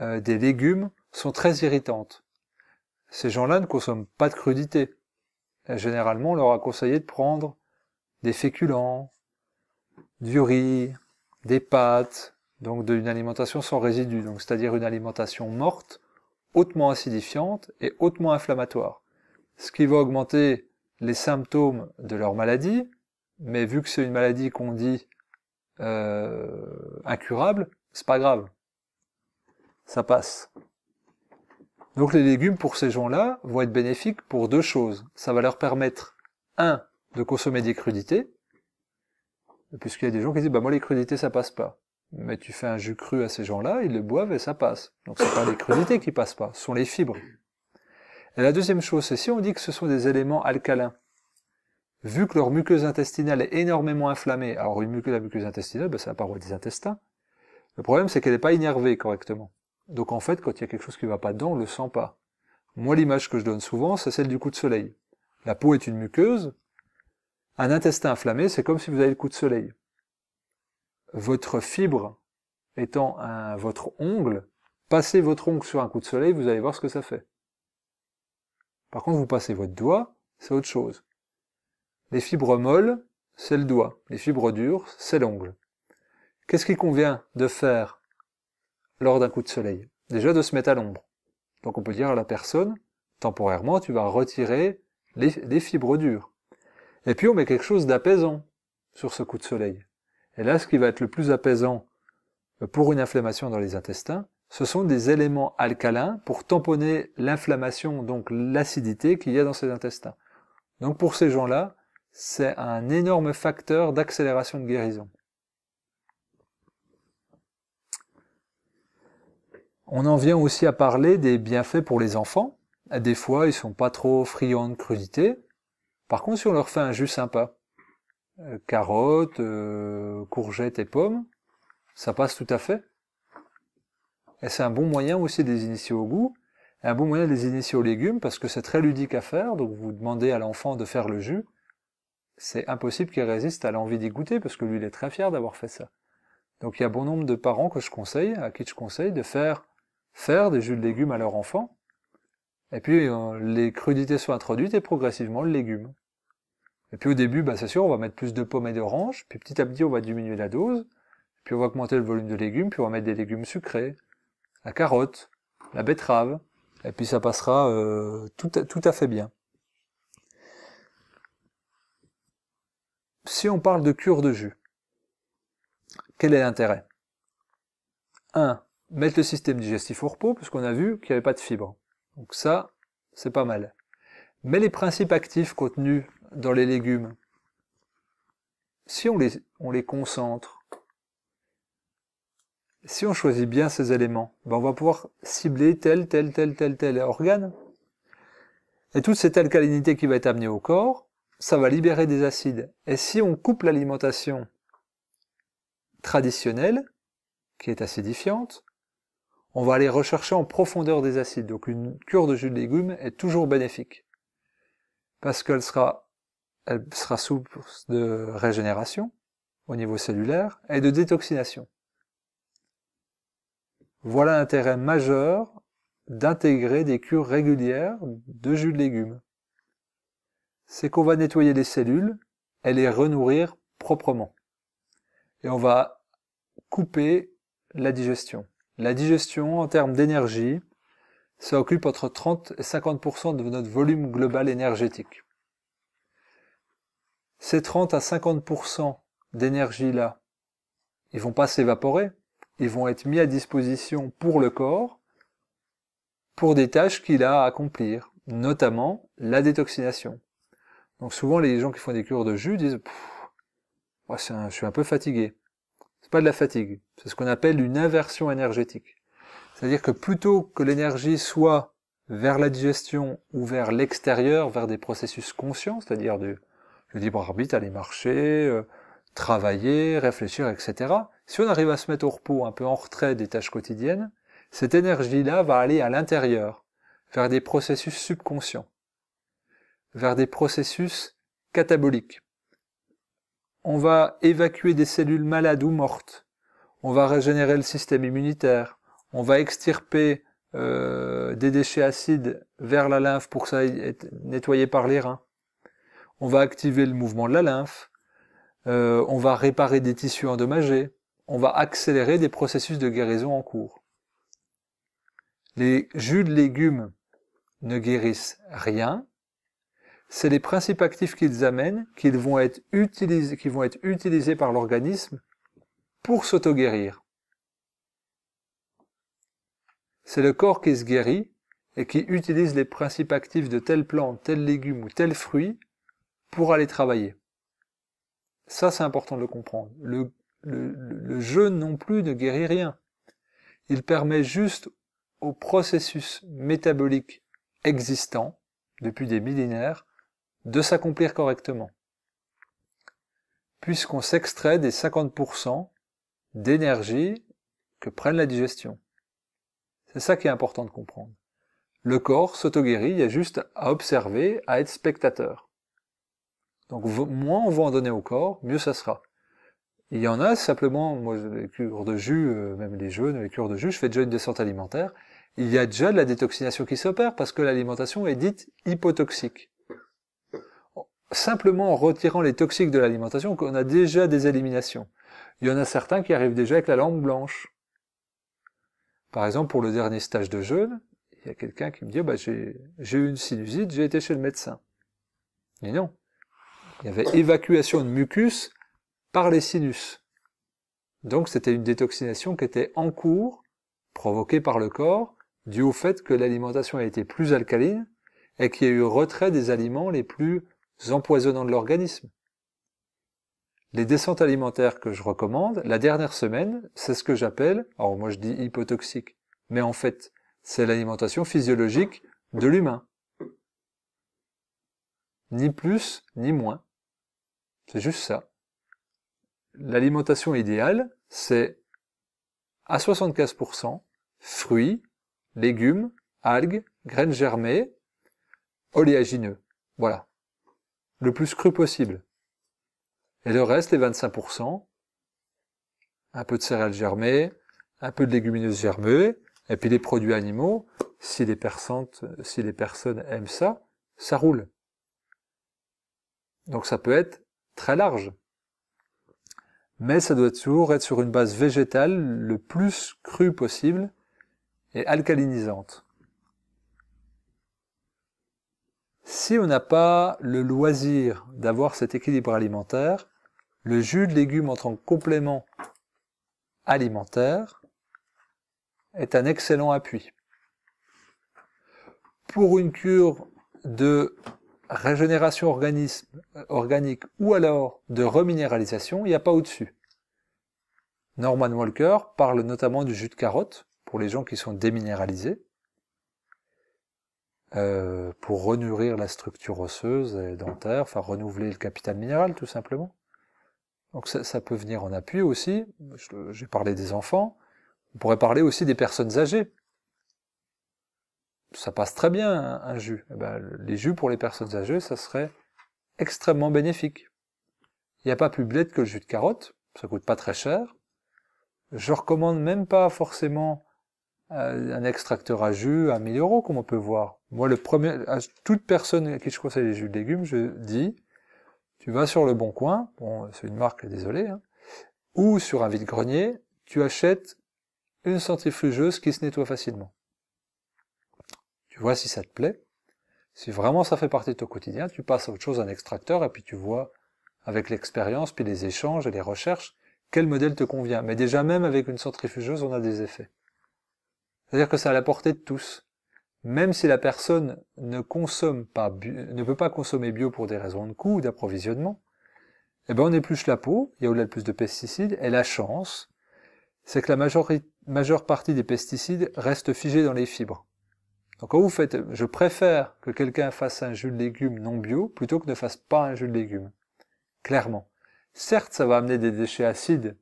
des légumes sont très irritantes. Ces gens-là ne consomment pas de crudité. Et généralement, on leur a conseillé de prendre des féculents, du riz, des pâtes, donc d'une alimentation sans résidus, donc c'est-à-dire une alimentation morte, hautement acidifiante et hautement inflammatoire. Ce qui va augmenter les symptômes de leur maladie, mais vu que c'est une maladie qu'on dit incurable, c'est pas grave. Ça passe. Donc les légumes, pour ces gens-là, vont être bénéfiques pour 2 choses. Ça va leur permettre, 1, de consommer des crudités, Puisqu'il y a des gens qui disent, bah moi les crudités ça passe pas. Mais tu fais un jus cru à ces gens-là, ils le boivent et ça passe. Donc c'est pas les crudités qui passent pas, ce sont les fibres. Et la deuxième chose, c'est si on dit que ce sont des éléments alcalins, vu que leur muqueuse intestinale est énormément inflammée, alors la muqueuse intestinale, c'est la paroi des intestins, le problème c'est qu'elle n'est pas innervée correctement. Donc en fait, quand il y a quelque chose qui ne va pas dedans, on ne le sent pas. Moi, l'image que je donne souvent, c'est celle du coup de soleil. La peau est une muqueuse, un intestin inflammé, c'est comme si vous avez le coup de soleil. Votre fibre étant votre ongle, passez votre ongle sur un coup de soleil, vous allez voir ce que ça fait. Par contre, vous passez votre doigt, c'est autre chose. Les fibres molles, c'est le doigt. Les fibres dures, c'est l'ongle. Qu'est-ce qu'il convient de faire lors d'un coup de soleil? Déjà de se mettre à l'ombre. Donc on peut dire à la personne, temporairement, tu vas retirer les fibres dures. Et puis on met quelque chose d'apaisant sur ce coup de soleil. Et là, ce qui va être le plus apaisant pour une inflammation dans les intestins, ce sont des éléments alcalins pour tamponner l'inflammation, donc l'acidité qu'il y a dans ces intestins. Donc pour ces gens-là, c'est un énorme facteur d'accélération de guérison. On en vient aussi à parler des bienfaits pour les enfants. Des fois, ils sont pas trop friands de crudité. Par contre, si on leur fait un jus sympa, carottes, courgettes et pommes, ça passe tout à fait. Et c'est un bon moyen aussi de les initier au goût, et un bon moyen de les initier aux légumes, parce que c'est très ludique à faire, donc vous demandez à l'enfant de faire le jus, c'est impossible qu'il résiste à l'envie d'y goûter, parce que lui, il est très fier d'avoir fait ça. Donc il y a bon nombre de parents à qui je conseille de faire des jus de légumes à leur enfant, et puis les crudités sont introduites, et progressivement le légume. Et puis au début, c'est sûr, on va mettre plus de pommes et d'oranges, puis petit à petit, on va diminuer la dose, puis on va augmenter le volume de légumes, puis on va mettre des légumes sucrés, la carotte, la betterave, et puis ça passera tout à fait bien. Si on parle de cure de jus, quel est l'intérêt? 1. Mettre le système digestif au repos, puisqu'on a vu qu'il n'y avait pas de fibres. Donc ça, c'est pas mal. Mais les principes actifs contenus dans les légumes, si on les concentre, si on choisit bien ces éléments, on va pouvoir cibler tel organe. Et toute cette alcalinité qui va être amenée au corps, ça va libérer des acides. Et si on coupe l'alimentation traditionnelle, qui est acidifiante, on va aller rechercher en profondeur des acides. Donc une cure de jus de légumes est toujours bénéfique. Parce qu'elle sera source de régénération au niveau cellulaire et de détoxination. Voilà l'intérêt majeur d'intégrer des cures régulières de jus de légumes. C'est qu'on va nettoyer les cellules et les renourrir proprement. Et on va couper la digestion. La digestion, en termes d'énergie, ça occupe entre 30 et 50% de notre volume global énergétique. Ces 30 à 50% d'énergie-là, ils vont pas s'évaporer, ils vont être mis à disposition pour le corps, pour des tâches qu'il a à accomplir, notamment la détoxination. Donc souvent les gens qui font des cures de jus disent « je suis un peu fatigué ». C'est pas de la fatigue, c'est ce qu'on appelle une inversion énergétique. C'est-à-dire que plutôt que l'énergie soit vers la digestion ou vers l'extérieur, vers des processus conscients, c'est-à-dire le libre arbitre, aller marcher, travailler, réfléchir, etc. Si on arrive à se mettre au repos, un peu en retrait des tâches quotidiennes, cette énergie-là va aller à l'intérieur, vers des processus subconscients, vers des processus cataboliques. On va évacuer des cellules malades ou mortes, on va régénérer le système immunitaire, on va extirper des déchets acides vers la lymphe pour que ça aille être nettoyé par les reins, on va activer le mouvement de la lymphe, on va réparer des tissus endommagés, on va accélérer des processus de guérison en cours. Les jus de légumes ne guérissent rien, c'est les principes actifs qu'ils amènent qui vont être utilisés par l'organisme pour s'auto-guérir. C'est le corps qui se guérit et qui utilise les principes actifs de telle plante, tel légume ou tel fruit pour aller travailler. Ça, c'est important de le comprendre. Le jeûne non plus ne guérit rien. Il permet juste au processus métabolique existant, depuis des millénaires, de s'accomplir correctement. Puisqu'on s'extrait des 50% d'énergie que prenne la digestion. C'est ça qui est important de comprendre. Le corps s'auto-guérit, il y a juste à observer, à être spectateur. Donc moins on va en donner au corps, mieux ça sera. Il y en a simplement, moi les cures de jus, même les jeûnes, les cures de jus, je fais déjà une descente alimentaire, il y a déjà de la détoxination qui s'opère parce que l'alimentation est dite hypotoxique. Simplement en retirant les toxiques de l'alimentation, on a déjà des éliminations. Il y en a certains qui arrivent déjà avec la langue blanche. Par exemple, pour le dernier stage de jeûne, il y a quelqu'un qui me dit j'ai eu une sinusite, j'ai été chez le médecin. Mais non, il y avait évacuation de mucus par les sinus. Donc c'était une détoxination qui était en cours, provoquée par le corps, dû au fait que l'alimentation a été plus alcaline et qu'il y a eu retrait des aliments les plus empoisonnants de l'organisme. Les descentes alimentaires que je recommande, la dernière semaine, c'est ce que j'appelle, alors moi je dis hypotoxique, mais en fait, c'est l'alimentation physiologique de l'humain. Ni plus, ni moins. C'est juste ça. L'alimentation idéale, c'est à 75% fruits, légumes, algues, graines germées, oléagineux. Voilà. Le plus cru possible. Et le reste, les 25%, un peu de céréales germées, un peu de légumineuses germées, et puis les produits animaux, si les personnes aiment ça, ça roule. Donc ça peut être très large. Mais ça doit toujours être sur une base végétale le plus crue possible et alcalinisante. Si on n'a pas le loisir d'avoir cet équilibre alimentaire, le jus de légumes en tant que complément alimentaire est un excellent appui. Pour une cure de régénération organique ou alors de reminéralisation, il n'y a pas au-dessus. Norman Walker parle notamment du jus de carotte pour les gens qui sont déminéralisés, pour renourrir la structure osseuse et dentaire, enfin renouveler le capital minéral tout simplement. Donc ça peut venir en appui aussi. J'ai parlé des enfants, on pourrait parler aussi des personnes âgées. Ça passe très bien un jus. Eh ben, les jus pour les personnes âgées, ça serait extrêmement bénéfique. Il n'y a pas plus bled que le jus de carotte, ça coûte pas très cher. Je recommande même pas forcément un extracteur à jus à 1000 € comme on peut voir. Moi, à toute personne à qui je conseille les jus de légumes, je dis, tu vas sur le Bon Coin, bon, c'est une marque, désolé, hein, ou sur un vide-grenier, tu achètes une centrifugeuse qui se nettoie facilement. Tu vois si ça te plaît. Si vraiment ça fait partie de ton quotidien, tu passes à autre chose, un extracteur, et puis tu vois, avec l'expérience, puis les échanges et les recherches, quel modèle te convient. Mais déjà même avec une centrifugeuse, on a des effets. C'est-à-dire que c'est à la portée de tous. Même si la personne ne peut pas consommer bio pour des raisons de coût ou d'approvisionnement, eh ben on épluche la peau, il y a au-delà le plus de pesticides, et la chance, c'est que la majeure partie des pesticides restent figés dans les fibres. Donc quand vous faites, je préfère que quelqu'un fasse un jus de légumes non bio plutôt que ne fasse pas un jus de légumes. Clairement. Certes, ça va amener des déchets acides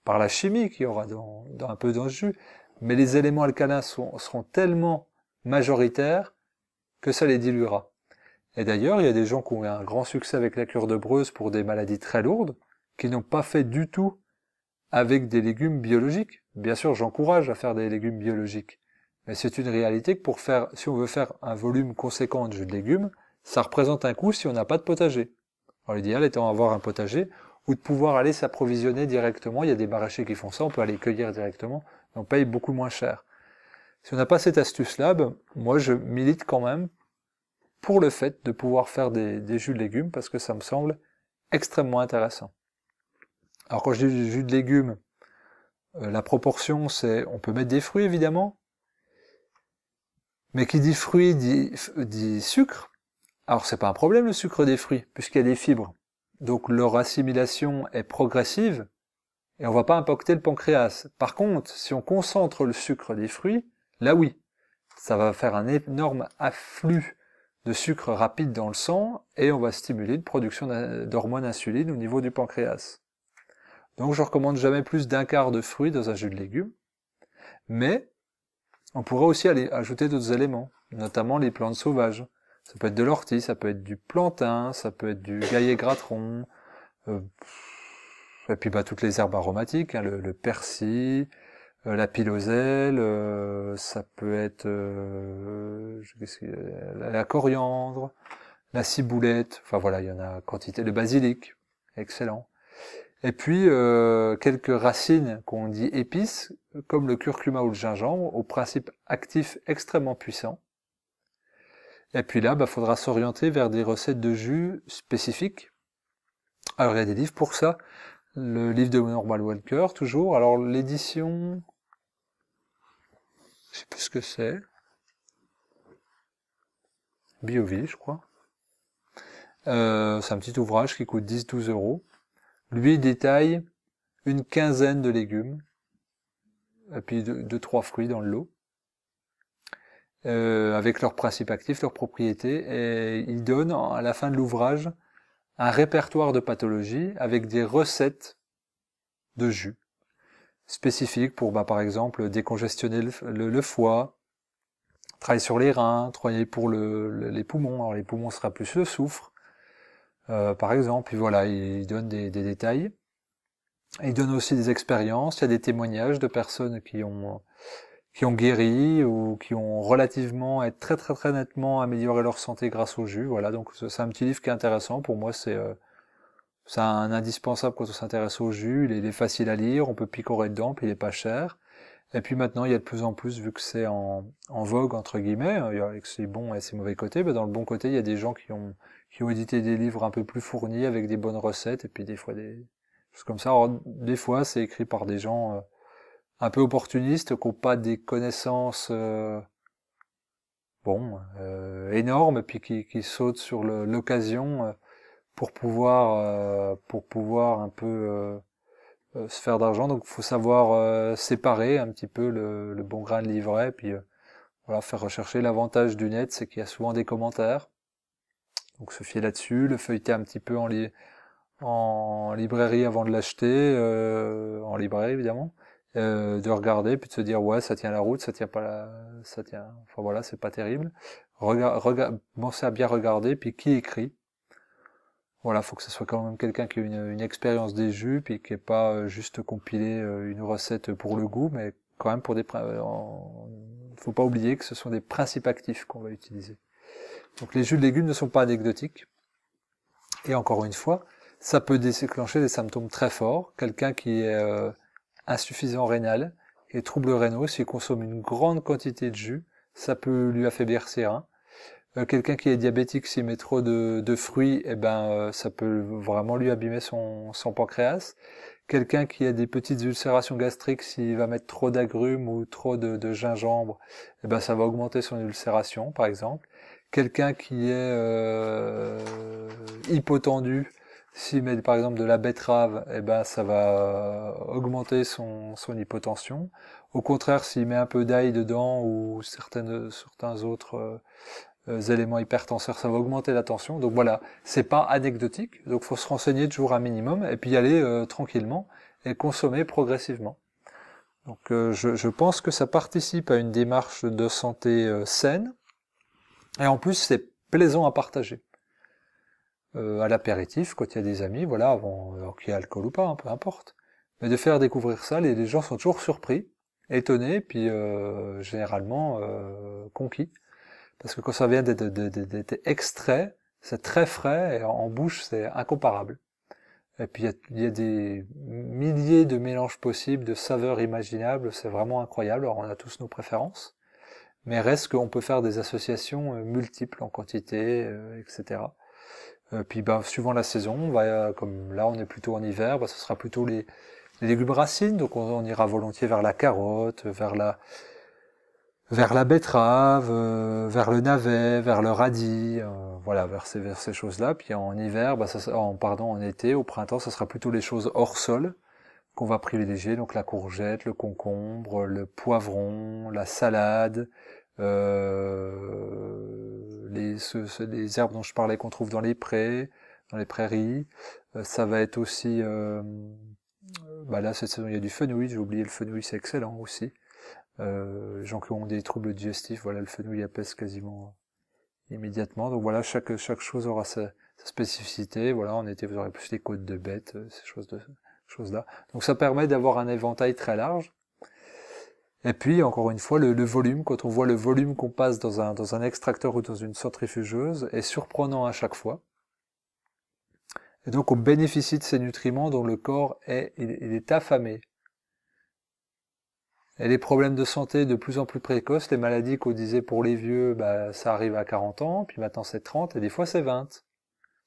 par la chimie qu'il y aura un peu dans ce jus, mais les éléments alcalins seront tellement majoritaires que ça les diluera. Et d'ailleurs, il y a des gens qui ont eu un grand succès avec la cure de Breuse pour des maladies très lourdes, qui n'ont pas fait du tout avec des légumes biologiques. Bien sûr, j'encourage à faire des légumes biologiques. Mais c'est une réalité que si on veut faire un volume conséquent de jus de légumes, ça représente un coût si on n'a pas de potager. Alors l'idéal étant d'avoir un potager, ou de pouvoir aller s'approvisionner directement. Il y a des maraîchers qui font ça, on peut aller cueillir directement, et on paye beaucoup moins cher. Si on n'a pas cette astuce-là, moi je milite quand même pour le fait de pouvoir faire des jus de légumes, parce que ça me semble extrêmement intéressant. Alors quand je dis jus de légumes, la proportion c'est, on peut mettre des fruits évidemment, mais qui dit fruits dit sucre. Alors c'est pas un problème le sucre des fruits, puisqu'il y a des fibres. donc leur assimilation est progressive, et on va pas impacter le pancréas. Par contre, si on concentre le sucre des fruits, là oui, ça va faire un énorme afflux de sucre rapide dans le sang, et on va stimuler une production d'hormones insuline au niveau du pancréas. Donc je recommande jamais plus d'un quart de fruits dans un jus de légumes, mais on pourrait aussi aller ajouter d'autres éléments, notamment les plantes sauvages. Ça peut être de l'ortie, ça peut être du plantain, ça peut être du gaillet gratteron, et puis toutes les herbes aromatiques, hein, le persil, la piloselle, ça peut être la coriandre, la ciboulette, enfin voilà, il y en a quantité, le basilic, excellent. Et puis quelques racines qu'on dit épices, comme le curcuma ou le gingembre, au principe actif extrêmement puissant. Et puis là, faudra s'orienter vers des recettes de jus spécifiques. Alors il y a des livres pour ça. Le livre de Norman Walker, toujours. Alors l'édition, je sais plus ce que c'est. BioVie, je crois. C'est un petit ouvrage qui coûte 10-12 €. Lui, il détaille une quinzaine de légumes, et puis 2-3 fruits dans le lot, avec leurs principes actifs, leurs propriétés, et il donne, à la fin de l'ouvrage, un répertoire de pathologies avec des recettes de jus spécifiques pour, par exemple, décongestionner le foie, travailler sur les reins, travailler pour les poumons. Alors les poumons sera plus le soufre, par exemple. Puis voilà, il donne des détails. Il donne aussi des expériences. Il y a des témoignages de personnes qui ont guéri ou qui ont relativement, très très très nettement amélioré leur santé grâce au jus. Voilà, donc c'est un petit livre qui est intéressant. Pour moi, c'est un indispensable quand on s'intéresse au jus. Il est facile à lire, on peut picorer dedans, puis il est pas cher. Et puis maintenant, il y a de plus en plus, vu que c'est en vogue, entre guillemets, avec ses bons et ses mauvais côtés, dans le bon côté, il y a des gens qui ont édité des livres un peu plus fournis, avec des bonnes recettes, et puis des fois des choses comme ça. Alors, des fois, c'est écrit par des gens un peu opportunistes, qui n'ont pas des connaissances énormes, et puis qui sautent sur l'occasion pour pouvoir un peu se faire d'argent. Donc il faut savoir séparer un petit peu le bon grain de l'ivraie, puis voilà, faire rechercher. L'avantage du net, c'est qu'il y a souvent des commentaires, donc se fier là-dessus, le feuilleter un petit peu en librairie avant de l'acheter, en librairie évidemment, de regarder, puis de se dire ouais, ça tient la route, ça tient pas ça tient, enfin voilà, c'est pas terrible. Pensez à bien regarder, puis qui écrit. Voilà, faut que ce soit quand même quelqu'un qui a une expérience des jus, puis qui n'ait pas juste compilé une recette pour le goût, mais quand même pour faut pas oublier que ce sont des principes actifs qu'on va utiliser. Donc les jus de légumes ne sont pas anecdotiques. Et encore une fois, ça peut déclencher des symptômes très forts. Quelqu'un qui est insuffisant rénal, qui est troubles rénaux, s'il consomme une grande quantité de jus, ça peut lui affaiblir ses reins. Quelqu'un qui est diabétique, s'il met trop de fruits, ça peut vraiment lui abîmer son pancréas. Quelqu'un qui a des petites ulcérations gastriques, s'il va mettre trop d'agrumes ou trop de gingembre, ça va augmenter son ulcération, par exemple. Quelqu'un qui est hypotendu, s'il met par exemple de la betterave, ça va augmenter son hypotension. Au contraire, s'il met un peu d'ail dedans ou certains autres éléments hypertenseurs, ça va augmenter la tension. Donc voilà, c'est pas anecdotique, donc faut se renseigner toujours un minimum et puis y aller tranquillement et consommer progressivement. Donc je pense que ça participe à une démarche de santé saine, et en plus c'est plaisant à partager. À l'apéritif, quand il y a des amis, voilà, alors qu'il y a alcool ou pas, hein, peu importe. Mais de faire découvrir ça, les gens sont toujours surpris, étonnés, puis généralement conquis. Parce que quand ça vient d'être extrait, c'est très frais, et en bouche, c'est incomparable. Et puis il y a des milliers de mélanges possibles, de saveurs imaginables, c'est vraiment incroyable. Alors on a tous nos préférences, mais reste qu'on peut faire des associations multiples en quantité, etc. Puis suivant la saison, comme là on est plutôt en hiver, ce sera plutôt les légumes racines, donc on ira volontiers vers la carotte, vers la betterave, vers le navet, vers le radis, voilà, vers ces choses-là. Puis en hiver, en été, au printemps, ça sera plutôt les choses hors sol qu'on va privilégier, donc la courgette, le concombre, le poivron, la salade, les herbes dont je parlais qu'on trouve dans les prés, dans les prairies. Ça va être aussi, là cette saison il y a du fenouil, j'ai oublié le fenouil, c'est excellent aussi. Les gens qui ont des troubles digestifs, voilà, le fenouil apaise quasiment immédiatement. Donc voilà, chaque chose aura sa spécificité. Voilà, en été vous aurez plus les côtes de bête, ces choses-là. Donc ça permet d'avoir un éventail très large. Et puis, encore une fois, le volume, quand on voit le volume qu'on passe dans un extracteur ou dans une centrifugeuse, est surprenant à chaque fois. Et donc, on bénéficie de ces nutriments dont le corps il est affamé. Et les problèmes de santé de plus en plus précoces, les maladies qu'on disait pour les vieux, ça arrive à 40 ans, puis maintenant c'est 30, et des fois c'est 20.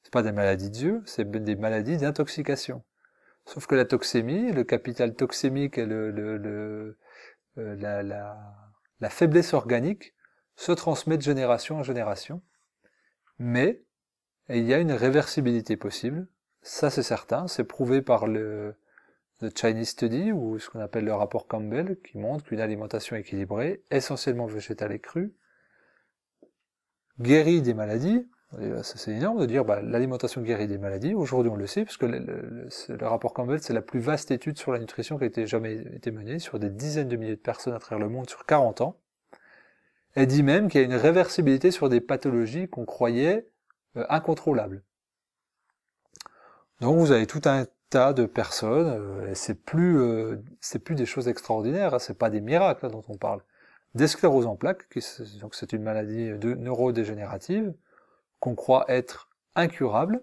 C'est pas des maladies de vieux, c'est des maladies d'intoxication. Sauf que la toxémie, le capital toxémique et la faiblesse organique se transmet de génération en génération, mais il y a une réversibilité possible, ça c'est certain, c'est prouvé par le Chinese Study, ou ce qu'on appelle le rapport Campbell, qui montre qu'une alimentation équilibrée, essentiellement végétale et crue, guérit des maladies. C'est énorme de dire l'alimentation guérit des maladies. Aujourd'hui on le sait, puisque le rapport Campbell, c'est la plus vaste étude sur la nutrition qui a jamais été menée, sur des dizaines de milliers de personnes à travers le monde sur 40 ans. Elle dit même qu'il y a une réversibilité sur des pathologies qu'on croyait incontrôlables. Donc vous avez tout un tas de personnes, et c'est plus des choses extraordinaires, hein, c'est pas des miracles là, dont on parle. Des scléroses en plaques, donc c'est une maladie neurodégénérative, qu'on croit être incurable,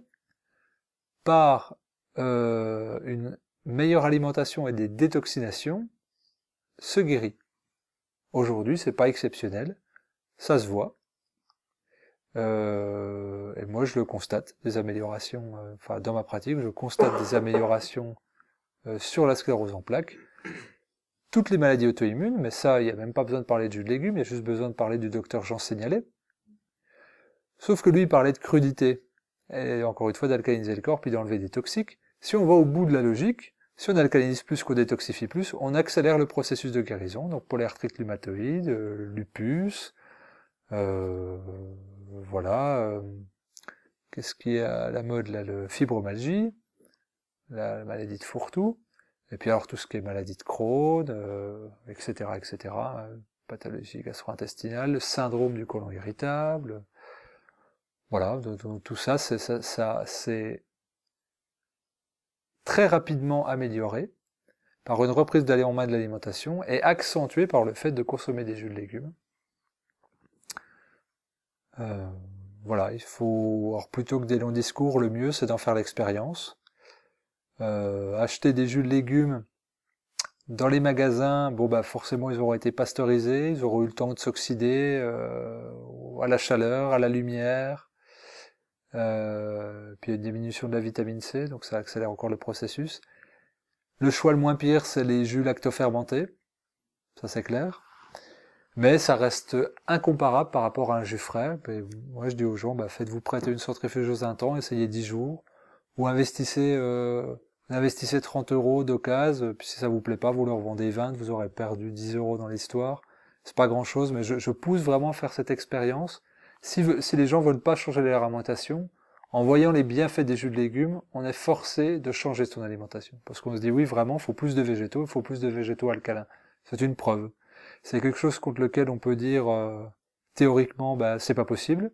par une meilleure alimentation et des détoxinations, se guérit. Aujourd'hui, c'est pas exceptionnel, ça se voit. Et moi, je le constate, des améliorations, dans ma pratique, je constate des améliorations sur la sclérose en plaques. Toutes les maladies auto-immunes, mais ça, il n'y a même pas besoin de parler de jus de légumes, il y a juste besoin de parler du docteur Jean Seignalé. Sauf que lui, il parlait de crudité, et encore une fois d'alcaliniser le corps, puis d'enlever des toxiques. Si on va au bout de la logique, si on alcalinise plus qu'on détoxifie plus, on accélère le processus de guérison, donc polyarthrite rhumatoïde, lupus, qu'est-ce qui est à la mode là, le fibromyalgie, la maladie de Fourtou, et puis alors tout ce qui est maladie de Crohn, etc., pathologie gastro-intestinale, le syndrome du côlon irritable. Voilà, donc tout ça, c'est très rapidement amélioré par une reprise en main de l'alimentation et accentué par le fait de consommer des jus de légumes. Il faut, alors plutôt que des longs discours, le mieux c'est d'en faire l'expérience. Acheter des jus de légumes dans les magasins, forcément ils auront été pasteurisés, ils auront eu le temps de s'oxyder à la chaleur, à la lumière. Puis il y a une diminution de la vitamine C, donc ça accélère encore le processus. Le choix le moins pire, c'est les jus lactofermentés, ça c'est clair. Mais ça reste incomparable par rapport à un jus frais. Et moi je dis aux gens, faites-vous prêter une centrifugeuse un temps, essayez 10 jours, ou investissez 30 € d'occasion, puis si ça vous plaît pas, vous leur vendez 20, vous aurez perdu 10 € dans l'histoire. C'est pas grand chose, mais je pousse vraiment à faire cette expérience. Si les gens veulent pas changer leur alimentation, en voyant les bienfaits des jus de légumes, on est forcé de changer son alimentation. Parce qu'on se dit, oui, vraiment, il faut plus de végétaux alcalins. C'est une preuve. C'est quelque chose contre lequel on peut dire, théoriquement, c'est pas possible.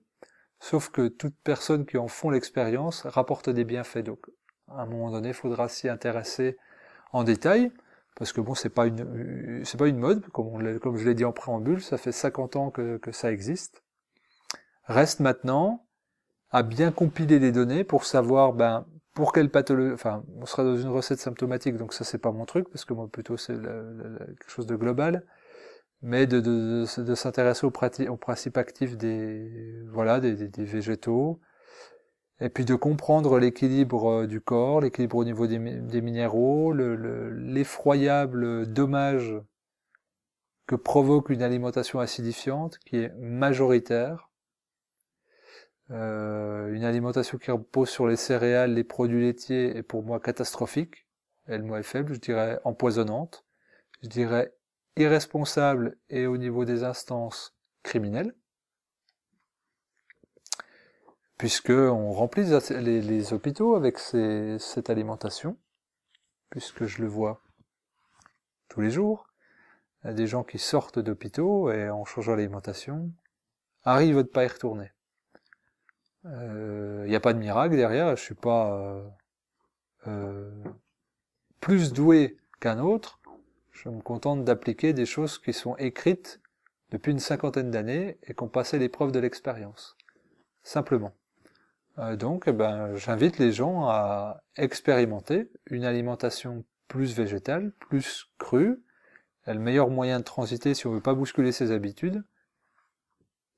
Sauf que toute personne qui en font l'expérience rapporte des bienfaits. Donc, à un moment donné, il faudra s'y intéresser en détail. Parce que c'est pas une mode, comme je l'ai dit en préambule, ça fait 50 ans que ça existe. Reste maintenant à bien compiler les données pour savoir pour quelle pathologie, on sera dans une recette symptomatique, donc ça c'est pas mon truc, parce que moi plutôt c'est quelque chose de global, mais de s'intéresser aux principes actifs des végétaux, et puis de comprendre l'équilibre du corps, l'équilibre au niveau des minéraux, l'effroyable dommage que provoque une alimentation acidifiante, qui est majoritaire. Une alimentation qui repose sur les céréales, les produits laitiers est pour moi catastrophique. Et le mot est faible, je dirais empoisonnante. Je dirais irresponsable et au niveau des instances criminelle. Puisque on remplit les hôpitaux avec cette alimentation. Puisque je le vois tous les jours. Il y a des gens qui sortent d'hôpitaux et en changeant l'alimentation, arrivent à ne pas y retourner. Il n'y a pas de miracle derrière, je suis pas plus doué qu'un autre, je me contente d'appliquer des choses qui sont écrites depuis une cinquantaine d'années et qui ont passé l'épreuve de l'expérience. Simplement. Donc, j'invite les gens à expérimenter une alimentation plus végétale, plus crue. Et le meilleur moyen de transiter si on veut pas bousculer ses habitudes,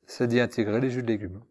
c'est d'y intégrer les jus de légumes.